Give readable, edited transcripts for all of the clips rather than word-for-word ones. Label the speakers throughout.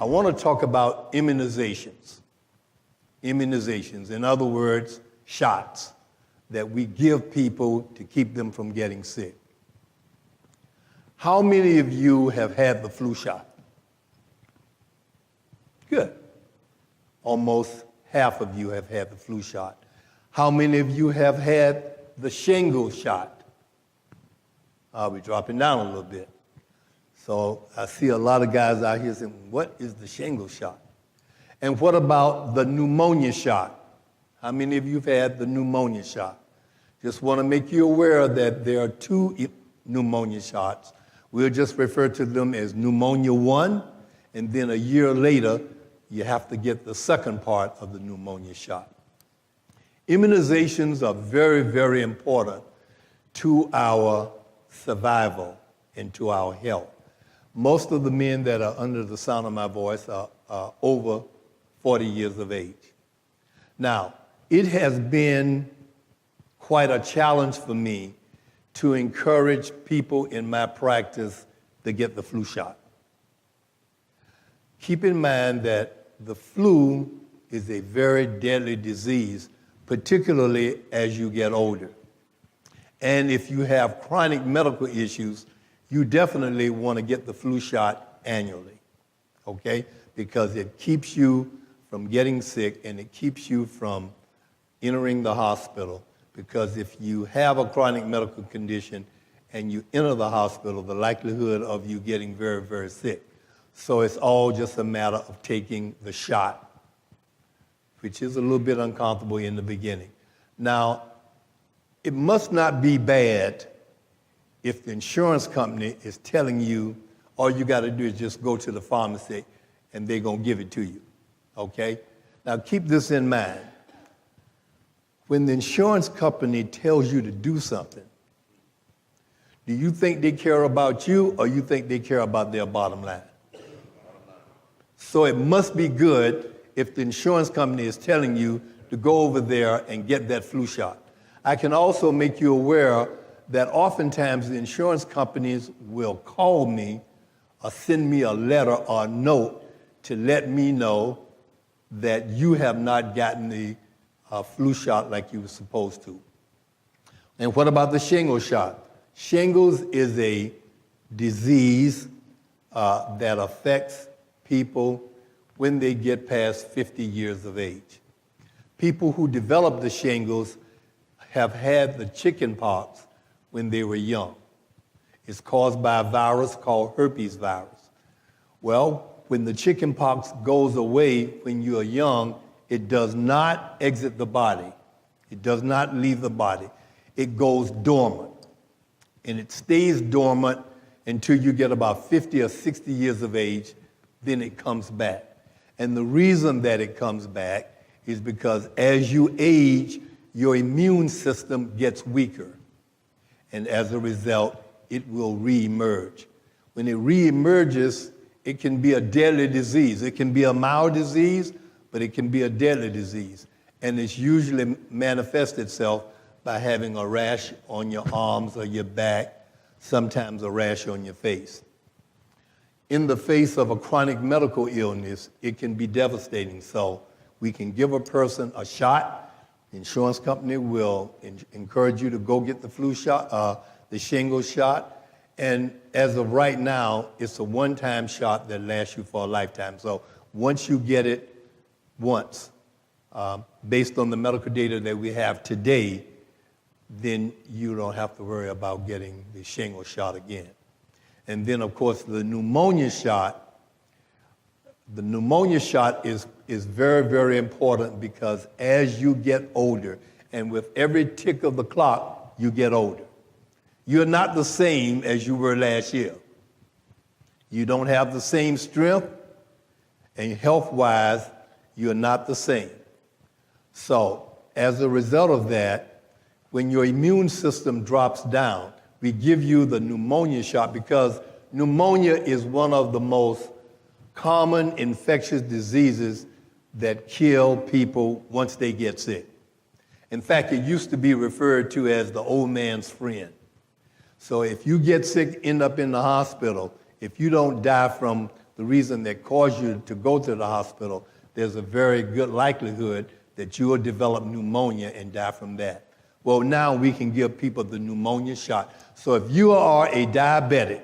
Speaker 1: I want to talk about immunizations. Immunizations, in other words, shots that we give people to keep them from getting sick. How many of you have had the flu shot? Good. Almost half of you have had the flu shot. How many of you have had the shingles shot? We're dropping down a little bit. So I see a lot of guys out here saying, what is the shingles shot? And what about the pneumonia shot? How many of you have had the pneumonia shot? Just want to make you aware that there are two pneumonia shots. We'll just refer to them as pneumonia 1, and then a year later, you have to get the second part of the pneumonia shot. Immunizations are very, very important to our survival and to our health. Most of the men that are under the sound of my voice are over 40 years of age. Now, it has been quite a challenge for me to encourage people in my practice to get the flu shot. Keep in mind that the flu is a very deadly disease, particularly as you get older. And if you have chronic medical issues, you definitely want to get the flu shot annually, okay? Because it keeps you from getting sick and it keeps you from entering the hospital. Because if you have a chronic medical condition and you enter the hospital, the likelihood of you getting very, very sick. So it's all just a matter of taking the shot, which is a little bit uncomfortable in the beginning. Now, it must not be bad if the insurance company is telling you all you got to do is just go to the pharmacy and they're going to give it to you, okay? Now, keep this in mind. When the insurance company tells you to do something, do you think they care about you or you think they care about their bottom line? So it must be good if the insurance company is telling you to go over there and get that flu shot. I can also make you aware that oftentimes the insurance companies will call me or send me a letter or a note to let me know that you have not gotten the flu shot like you were supposed to. And what about the shingles shot? Shingles is a disease that affects people when they get past 50 years of age. People who develop the shingles have had the chicken pox when they were young. It's caused by a virus called herpes virus. Well, when the chicken pox goes away when you are young, it does not exit the body. It does not leave the body. It goes dormant. And it stays dormant until you get about 50 or 60 years of age, then it comes back. And the reason that it comes back is because as you age, your immune system gets weaker. And as a result, it will reemerge. When it reemerges, it can be a deadly disease. It can be a mild disease, but it can be a deadly disease. And it's usually manifests itself by having a rash on your arms or your back, sometimes a rash on your face. In the face of a chronic medical illness, it can be devastating. So we can give a person a shot. The insurance company will encourage you to go get the flu shot, the shingles shot. And as of right now, it's a one-time shot that lasts you for a lifetime. So once you get it once, based on the medical data that we have today, then you don't have to worry about getting the shingles shot again. And then, of course, the pneumonia shot. The pneumonia shot is very, very important because as you get older, and with every tick of the clock, you get older. You're not the same as you were last year. You don't have the same strength, and health-wise, you're not the same. So, as a result of that, when your immune system drops down, we give you the pneumonia shot because pneumonia is one of the most common infectious diseases that kill people once they get sick. In fact, it used to be referred to as the old man's friend. So if you get sick, end up in the hospital, if you don't die from the the reason that caused you to go to the hospital, there's a very good likelihood that you will develop pneumonia and die from that. Well, now we can give people the pneumonia shot. So if you are a diabetic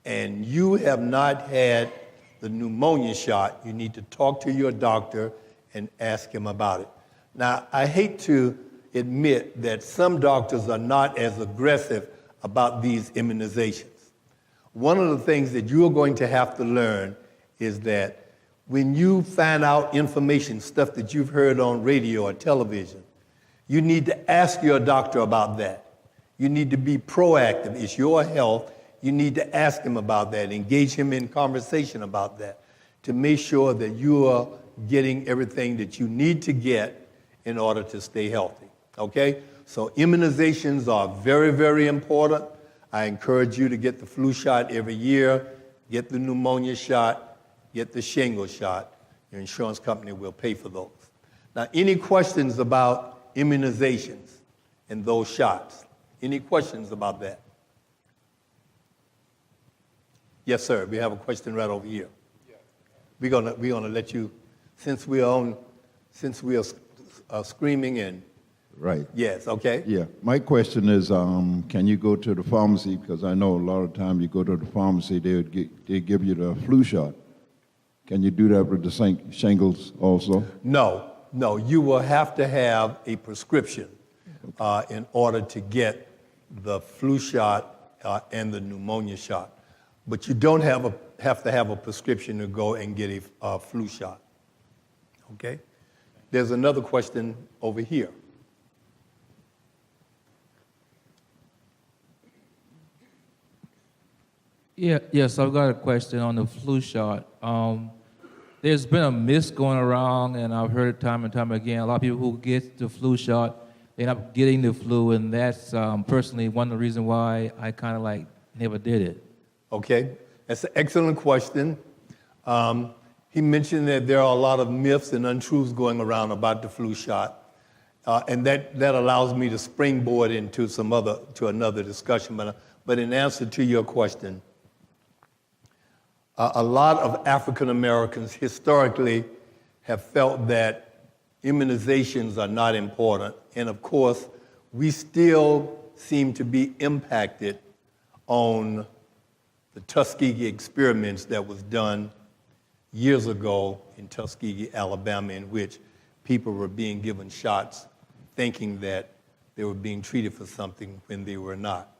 Speaker 1: and you have not had the pneumonia shot, you need to talk to your doctor and ask him about it. Now, I hate to admit that some doctors are not as aggressive about these immunizations. One of the things that you're going to have to learn is that when you find out information, stuff that you've heard on radio or television, you need to ask your doctor about that. You need to be proactive. It's your health. You need to ask him about that, engage him in conversation about that to make sure that you are getting everything that you need to get in order to stay healthy, okay? So immunizations are very, very important. I encourage you to get the flu shot every year, get the pneumonia shot, get the shingles shot. Your insurance company will pay for those. Now, any questions about immunizations and those shots? Any questions about that? Yes, sir. We have a question right over here. We're gonna let you, since we are screaming and.
Speaker 2: Right.
Speaker 1: Yes. Okay.
Speaker 2: Yeah. My question is, can you go to the pharmacy? Because I know a lot of time you go to the pharmacy, they give you the flu shot. Can you do that with the shingles also?
Speaker 1: No. You will have to have a prescription in order to get the flu shot and the pneumonia shot. But you don't have to have a prescription to go and get a flu shot. Okay? There's another question over here.
Speaker 3: Yes, I've got a question on the flu shot. There's been a myth going around, and I've heard it time and time again. A lot of people who get the flu shot, they end up getting the flu, and that's personally one of the reasons why I kind of never did it.
Speaker 1: Okay, that's an excellent question. He mentioned that there are a lot of myths and untruths going around about the flu shot, and that allows me to springboard into another discussion. But in answer to your question, a lot of African Americans historically have felt that immunizations are not important, and of course, we still seem to be impacted on the Tuskegee experiments that was done years ago in Tuskegee, Alabama, in which people were being given shots thinking that they were being treated for something when they were not.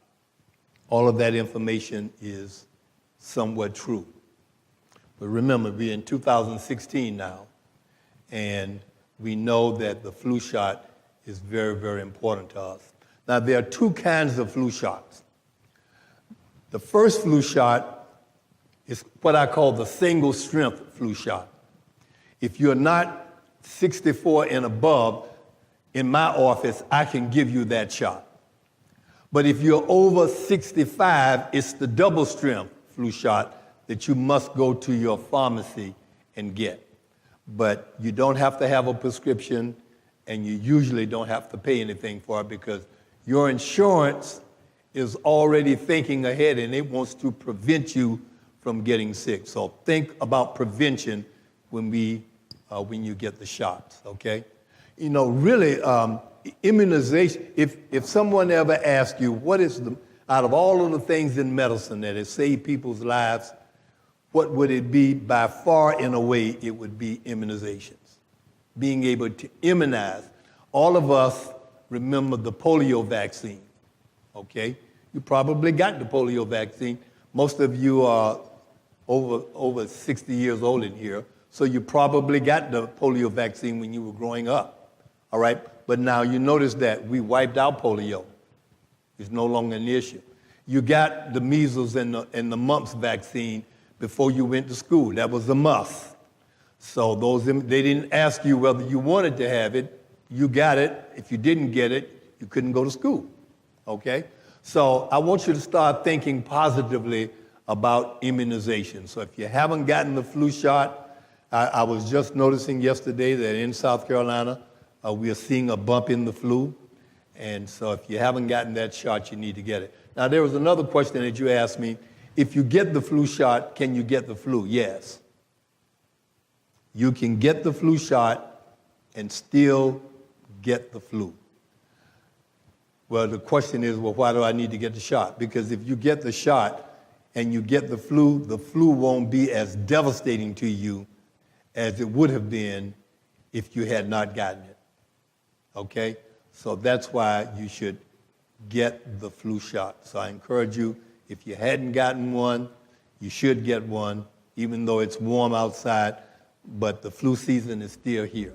Speaker 1: All of that information is somewhat true. But remember, we're in 2016 now, and we know that the flu shot is very, very important to us. Now, there are two kinds of flu shots. The first flu shot is what I call the single-strength flu shot. If you're not 64 and above, in my office, I can give you that shot. But if you're over 65, it's the double-strength flu shot that you must go to your pharmacy and get. But you don't have to have a prescription, and you usually don't have to pay anything for it because your insurance is already thinking ahead, and it wants to prevent you from getting sick. So think about prevention when you get the shots, okay? You know, really, immunization, if someone ever asks you, what is out of all of the things in medicine that has saved people's lives, what would it be? By far and away, it would be immunizations. Being able to immunize. All of us remember the polio vaccine, okay? You probably got the polio vaccine. Most of you are over 60 years old in here, so you probably got the polio vaccine when you were growing up, all right? But now you notice that we wiped out polio. It's no longer an issue. You got the measles and the mumps vaccine before you went to school. That was a must. So they didn't ask you whether you wanted to have it. You got it. If you didn't get it, you couldn't go to school, okay? So I want you to start thinking positively about immunization. So if you haven't gotten the flu shot, I was just noticing yesterday that in South Carolina, we are seeing a bump in the flu. And so if you haven't gotten that shot, you need to get it. Now, there was another question that you asked me, if you get the flu shot, can you get the flu? Yes. You can get the flu shot and still get the flu. Well, the question is, well, why do I need to get the shot? Because if you get the shot and you get the flu won't be as devastating to you as it would have been if you had not gotten it. Okay? So that's why you should get the flu shot. So I encourage you, if you hadn't gotten one, you should get one, even though it's warm outside, but the flu season is still here.